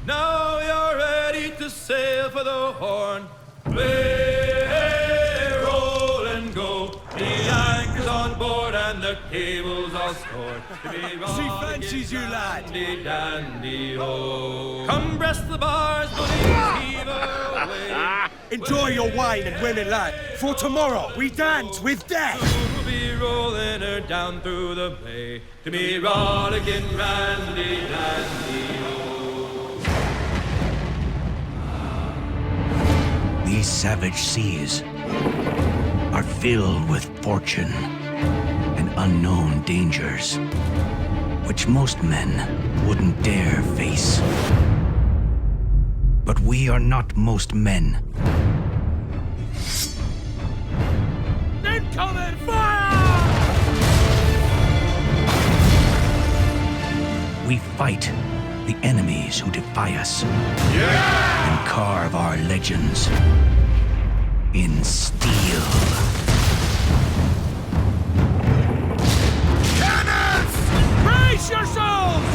Now you're ready to sail for the Horn. Way, roll and go. The anchor's on board and the cable's all scored. She fancies you, lad. Dandy, dandy, oh. Come breast the bars, bullies, heave away. Enjoy your wine and women, lad, for tomorrow we dance with death. We'll be rolling her down through the bay to be rollicking randy, dandy, oh. These savage seas are filled with fortune and unknown dangers, which most men wouldn't dare face. But we are not most men. Incoming fire! We fight the enemies who defy us, and carve our legends in steel. Cannons! Brace yourselves!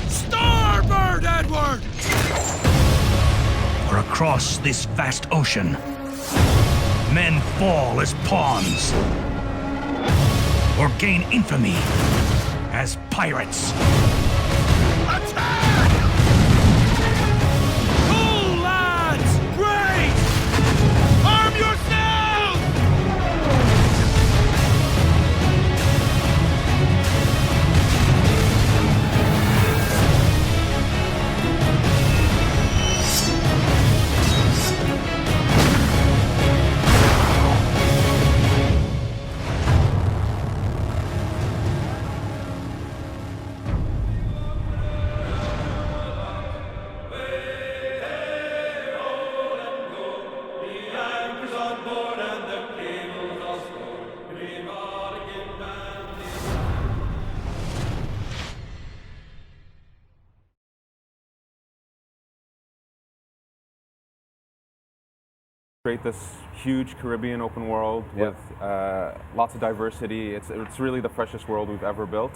Starboard, Edward! For across this vast ocean, men fall as pawns, or gain infamy as pirates. Attack! Pull, lads! Brace! Arm yourselves! Create this huge Caribbean open world with lots of diversity. It's really the freshest world we've ever built.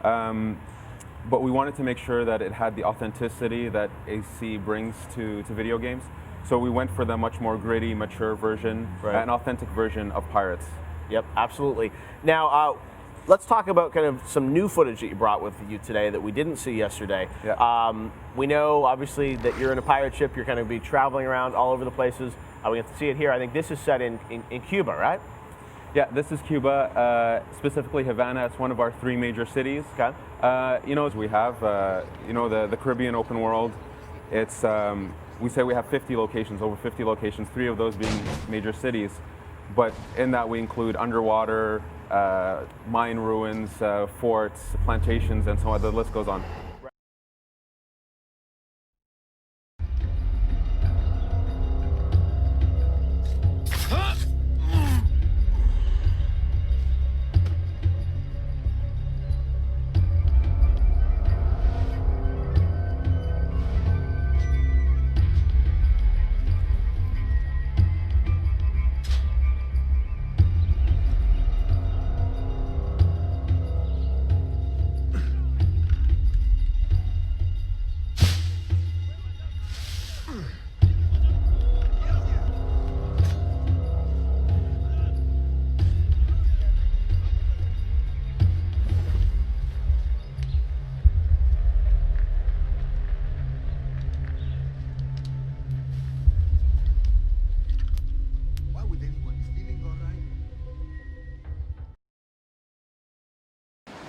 But we wanted to make sure that it had the authenticity that AC brings to video games. So we went for the much more gritty, mature version, an authentic version of Pirates. Yep, absolutely. Now, let's talk about kind of some new footage that you brought with you today that we didn't see yesterday. Yeah. We know, obviously, that you're in a pirate ship. You're going to be traveling around all over the places. We get to see it here. I think this is set in Cuba, right? Yeah, this is Cuba, specifically Havana. It's one of our 3 major cities. Okay. You know, we have, you know, the Caribbean open world. It's, we say we have 50 locations, over 50 locations, 3 of those being major cities. But in that we include underwater, mine ruins, forts, plantations, and so on. The list goes on.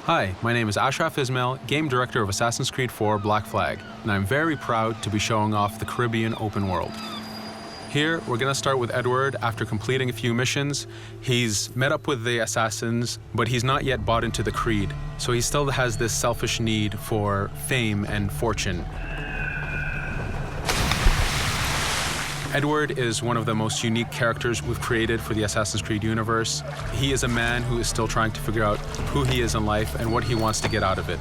Hi, my name is Ashraf Ismail, Game Director of Assassin's Creed 4 Black Flag, and I'm very proud to be showing off the Caribbean open world. Here, we're going to start with Edward after completing a few missions. He's met up with the assassins, but he's not yet bought into the creed, so he still has this selfish need for fame and fortune. Edward is one of the most unique characters we've created for the Assassin's Creed universe. He is a man who is still trying to figure out who he is in life and what he wants to get out of it.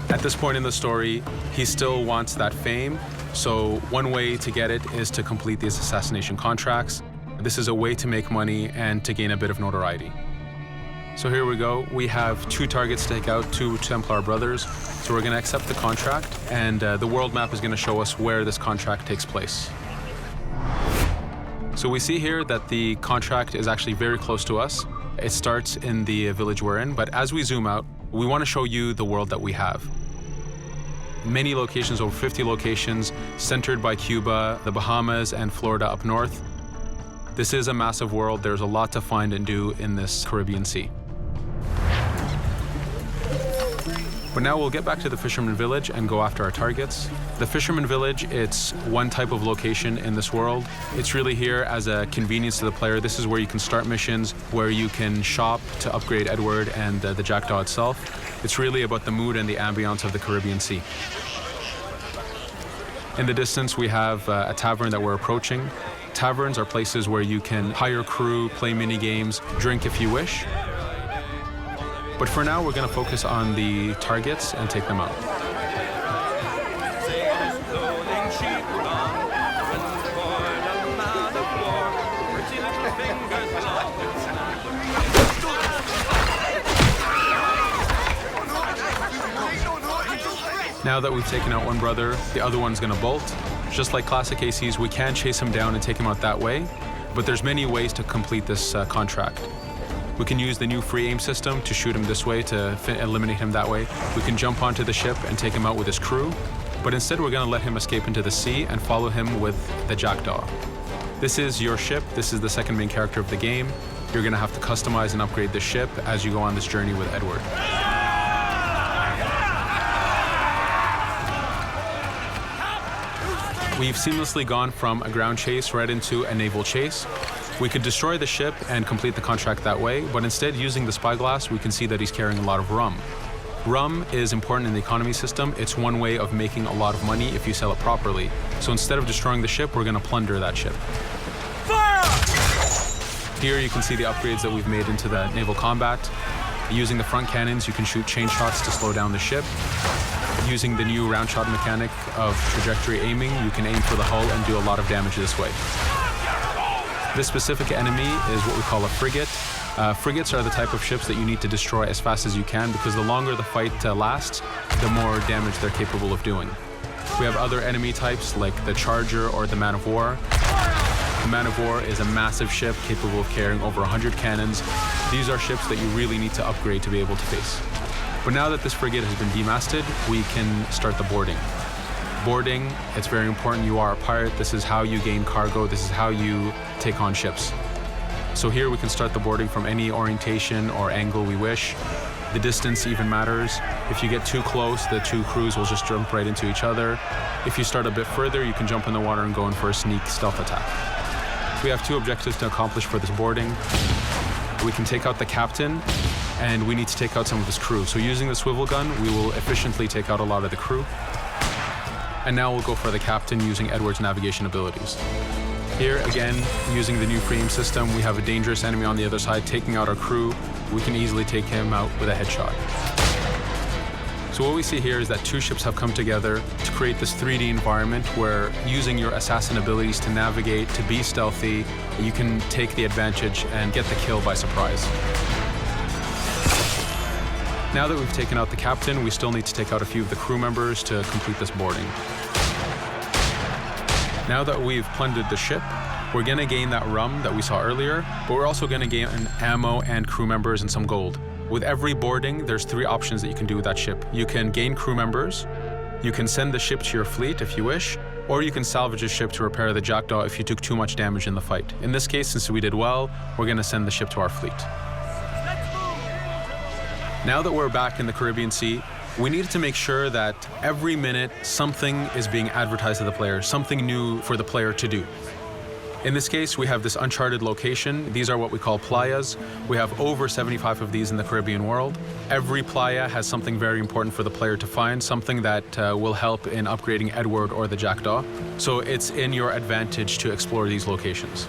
At this point in the story, he still wants that fame, so one way to get it is to complete these assassination contracts. This is a way to make money and to gain a bit of notoriety. So here we go. We have 2 targets to take out, 2 Templar brothers. So we're going to accept the contract, and the world map is going to show us where this contract takes place. So we see here that the contract is actually very close to us. It starts in the village we're in, but as we zoom out, we want to show you the world that we have. Many locations, over 50 locations, centered by Cuba, the Bahamas, and Florida up north. This is a massive world. There's a lot to find and do in this Caribbean Sea. But now we'll get back to the Fisherman Village and go after our targets. The Fisherman Village, it's one type of location in this world. It's really here as a convenience to the player. This is where you can start missions, where you can shop to upgrade Edward and the Jackdaw itself. It's really about the mood and the ambiance of the Caribbean Sea. In the distance, we have a tavern that we're approaching. Taverns are places where you can hire crew, play mini games, drink if you wish. But for now, we're going to focus on the targets and take them out. Now that we've taken out one brother, the other one's going to bolt. Just like classic ACs, we can chase him down and take him out that way, but there's many ways to complete this contract. We can use the new free aim system to shoot him this way, to eliminate him that way. We can jump onto the ship and take him out with his crew, but instead we're going to let him escape into the sea and follow him with the Jackdaw. This is your ship. This is the second main character of the game. You're going to have to customize and upgrade the ship as you go on this journey with Edward. We've seamlessly gone from a ground chase right into a naval chase. We could destroy the ship and complete the contract that way, but instead, using the spyglass, we can see that he's carrying a lot of rum. Rum is important in the economy system. It's one way of making a lot of money if you sell it properly. So instead of destroying the ship, we're going to plunder that ship. Fire! Here you can see the upgrades that we've made into the naval combat. Using the front cannons, you can shoot chain shots to slow down the ship. Using the new round shot mechanic of trajectory aiming, you can aim for the hull and do a lot of damage this way. This specific enemy is what we call a frigate. Frigates are the type of ships that you need to destroy as fast as you can, because the longer the fight lasts, the more damage they're capable of doing. We have other enemy types like the Charger or the Man of War. The Man of War is a massive ship capable of carrying over 100 cannons. These are ships that you really need to upgrade to be able to face. But now that this frigate has been demasted, we can start the boarding. Boarding, it's very important. You are a pirate. This is how you gain cargo. This is how you take on ships. So here we can start the boarding from any orientation or angle we wish. The distance even matters. If you get too close, the 2 crews will just jump right into each other. If you start a bit further, you can jump in the water and go in for a sneak stealth attack. We have 2 objectives to accomplish for this boarding. We can take out the captain, and we need to take out some of his crew. So using the swivel gun, we will efficiently take out a lot of the crew. And now we'll go for the captain using Edward's navigation abilities. Here, again, using the new free aim system, we have a dangerous enemy on the other side taking out our crew. We can easily take him out with a headshot. So what we see here is that 2 ships have come together to create this 3D environment where, using your assassin abilities to navigate, to be stealthy, you can take the advantage and get the kill by surprise. Now that we've taken out the captain, we still need to take out a few of the crew members to complete this boarding. Now that we've plundered the ship, we're going to gain that rum that we saw earlier, but we're also going to gain ammo and crew members and some gold. With every boarding, there's 3 options that you can do with that ship. You can gain crew members, you can send the ship to your fleet if you wish, or you can salvage a ship to repair the Jackdaw if you took too much damage in the fight. In this case, since we did well, we're going to send the ship to our fleet. Now that we're back in the Caribbean Sea, we needed to make sure that every minute something is being advertised to the player, something new for the player to do. In this case, we have this uncharted location. These are what we call playas. We have over 75 of these in the Caribbean world. Every playa has something very important for the player to find, something that will help in upgrading Edward or the Jackdaw. So it's in your advantage to explore these locations.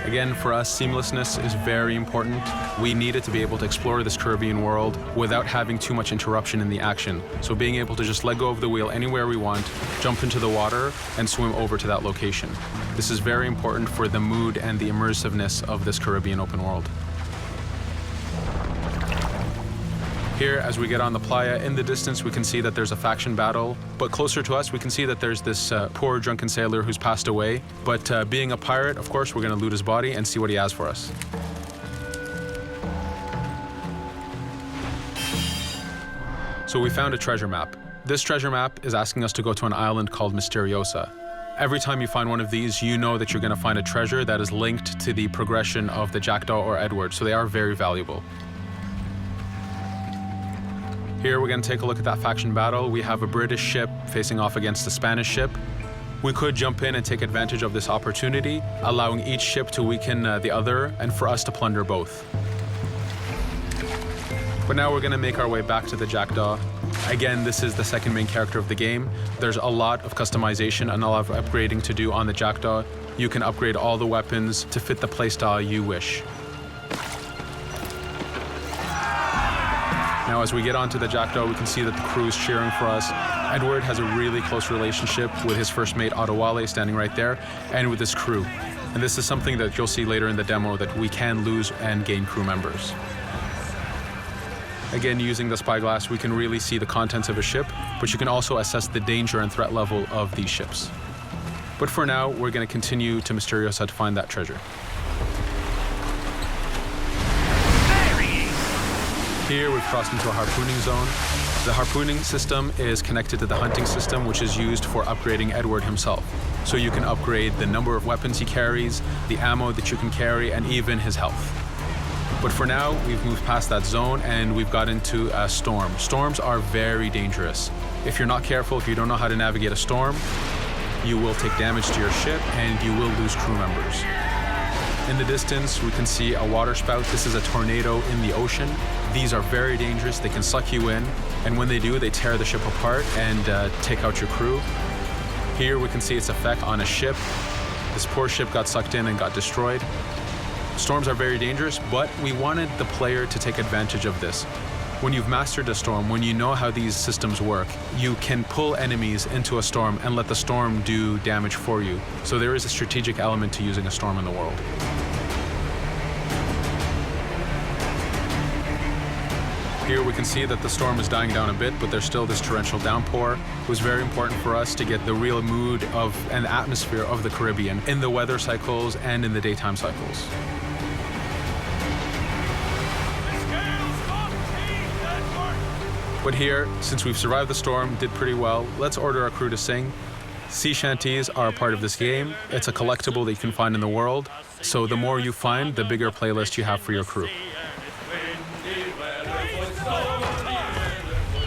Again, for us, seamlessness is very important. we needed to be able to explore this Caribbean world without having too much interruption in the action. So being able to just let go of the wheel anywhere we want, jump into the water, and swim over to that location. This is very important for the mood and the immersiveness of this Caribbean open world. Here, as we get on the playa, in the distance we can see that there's a faction battle, but closer to us we can see that there's this poor drunken sailor who's passed away. But being a pirate, of course, we're going to loot his body and see what he has for us. So we found a treasure map. This treasure map is asking us to go to an island called Misteriosa. Every time you find one of these, you know that you're going to find a treasure that is linked to the progression of the Jackdaw or Edward, so they are very valuable. Here we're going to take a look at that faction battle. We have a British ship facing off against a Spanish ship. We could jump in and take advantage of this opportunity, allowing each ship to weaken the other and for us to plunder both. But now we're going to make our way back to the Jackdaw. Again, this is the second main character of the game. There's a lot of customization and a lot of upgrading to do on the Jackdaw. You can upgrade all the weapons to fit the playstyle you wish. Now, as we get onto the Jackdaw, we can see that the crew is cheering for us. Edward has a really close relationship with his first mate, Adewale, standing right there, and with his crew. And this is something that you'll see later in the demo, that we can lose and gain crew members. Again, using the spyglass, we can really see the contents of a ship, but you can also assess the danger and threat level of these ships. But for now, we're going to continue to Misteriosa to find that treasure. Here we've crossed into a harpooning zone. The harpooning system is connected to the hunting system, which is used for upgrading Edward himself. So you can upgrade the number of weapons he carries, the ammo that you can carry, and even his health. But for now, we've moved past that zone and we've got into a storm. Storms are very dangerous. If you're not careful, if you don't know how to navigate a storm, you will take damage to your ship and you will lose crew members. In the distance, we can see a water spout. This is a tornado in the ocean. These are very dangerous. They can suck you in, and when they do, they tear the ship apart and take out your crew. Here we can see its effect on a ship. This poor ship got sucked in and got destroyed. Storms are very dangerous, but we wanted the player to take advantage of this. When you've mastered a storm, when you know how these systems work, you can pull enemies into a storm and let the storm do damage for you. So there is a strategic element to using a storm in the world. Here we can see that the storm is dying down a bit, but there's still this torrential downpour. It was very important for us to get the real mood of and atmosphere of the Caribbean in the weather cycles and in the daytime cycles. But here, since we've survived the storm, did pretty well, let's order our crew to sing. Sea shanties are a part of this game. It's a collectible that you can find in the world. So the more you find, the bigger playlist you have for your crew.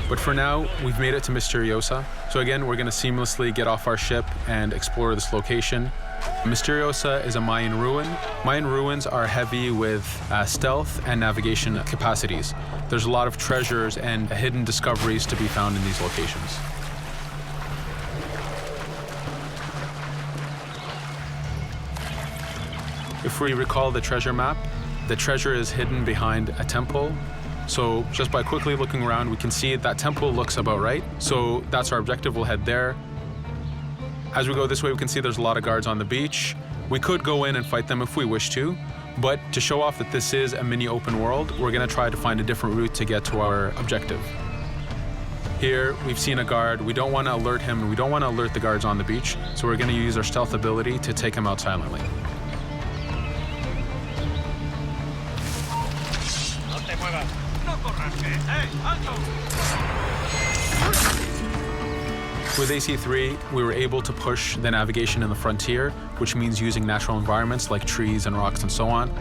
But for now, we've made it to Misteriosa. So again, we're going to seamlessly get off our ship and explore this location. Misteriosa is a Mayan ruin. Mayan ruins are heavy with stealth and navigation capacities. There's a lot of treasures and hidden discoveries to be found in these locations. If we recall the treasure map, the treasure is hidden behind a temple. So just by quickly looking around, we can see that temple looks about right. So that's our objective. We'll head there. As we go this way, we can see there's a lot of guards on the beach. We could go in and fight them if we wish to, but to show off that this is a mini open world, we're going to try to find a different route to get to our objective. Here, we've seen a guard. We don't want to alert him, and we don't want to alert the guards on the beach, so we're going to use our stealth ability to take him out silently. With AC3, we were able to push the navigation in the frontier, which means using natural environments like trees and rocks and so on.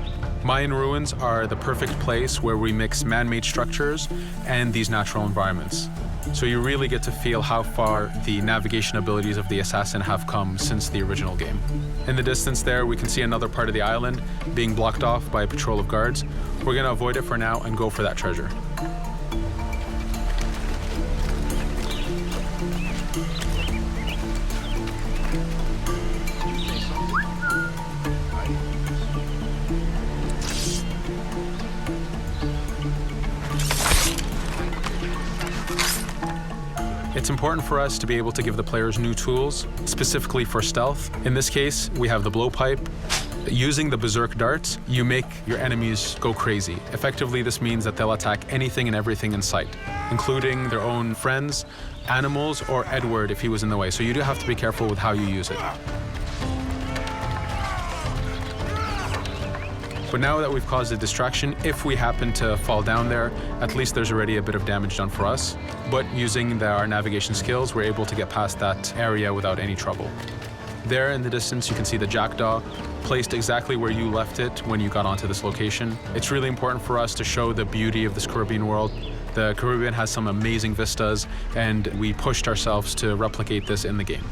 Mayan ruins are the perfect place where we mix man-made structures and these natural environments. So you really get to feel how far the navigation abilities of the assassin have come since the original game. In the distance there, we can see another part of the island being blocked off by a patrol of guards. We're going to avoid it for now and go for that treasure. It's important for us to be able to give the players new tools, specifically for stealth. In this case, we have the blowpipe. Using the berserk darts, you make your enemies go crazy. Effectively, this means that they'll attack anything and everything in sight, including their own friends, animals, or Edward if he was in the way. So you do have to be careful with how you use it. But now that we've caused a distraction, if we happen to fall down there, at least there's already a bit of damage done for us. But using our navigation skills, we're able to get past that area without any trouble. There in the distance, you can see the jackdaw placed exactly where you left it when you got onto this location. It's really important for us to show the beauty of this Caribbean world. The Caribbean has some amazing vistas, and we pushed ourselves to replicate this in the game.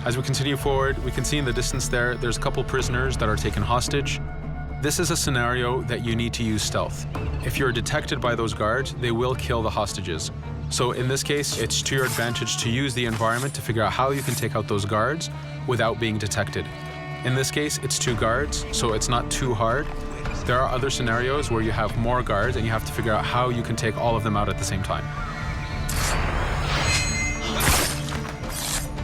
As we continue forward, we can see in the distance there's a couple prisoners that are taken hostage. This is a scenario that you need to use stealth. If you're detected by those guards, they will kill the hostages. So in this case, it's to your advantage to use the environment to figure out how you can take out those guards without being detected. In this case, it's 2 guards, so it's not too hard. There are other scenarios where you have more guards and you have to figure out how you can take all of them out at the same time.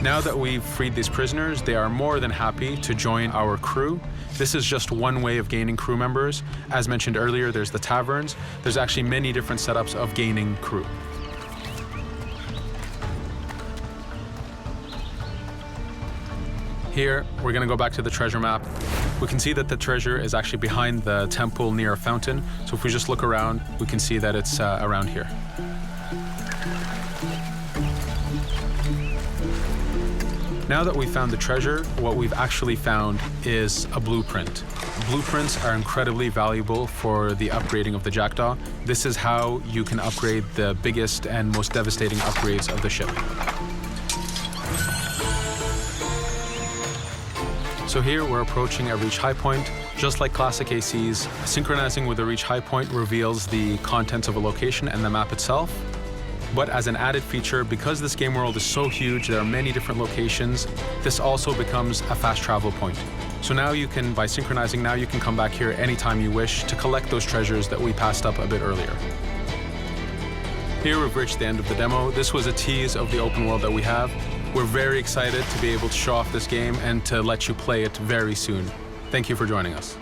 Now that we've freed these prisoners, they are more than happy to join our crew. This is just one way of gaining crew members. As mentioned earlier, there's the taverns. There's actually many different setups of gaining crew. Here, we're going to go back to the treasure map. We can see that the treasure is actually behind the temple near a fountain. So if we just look around, we can see that it's around here. Now that we've found the treasure, what we've actually found is a blueprint. Blueprints are incredibly valuable for the upgrading of the jackdaw. This is how you can upgrade the biggest and most devastating upgrades of the ship. So here we're approaching a reach high point. Just like classic ACs, synchronizing with a reach high point reveals the contents of a location and the map itself. But as an added feature, because this game world is so huge, there are many different locations, this also becomes a fast travel point. So now you can, by synchronizing, now you can come back here anytime you wish to collect those treasures that we passed up a bit earlier. Here we've reached the end of the demo. This was a tease of the open world that we have. We're very excited to be able to show off this game and to let you play it very soon. Thank you for joining us.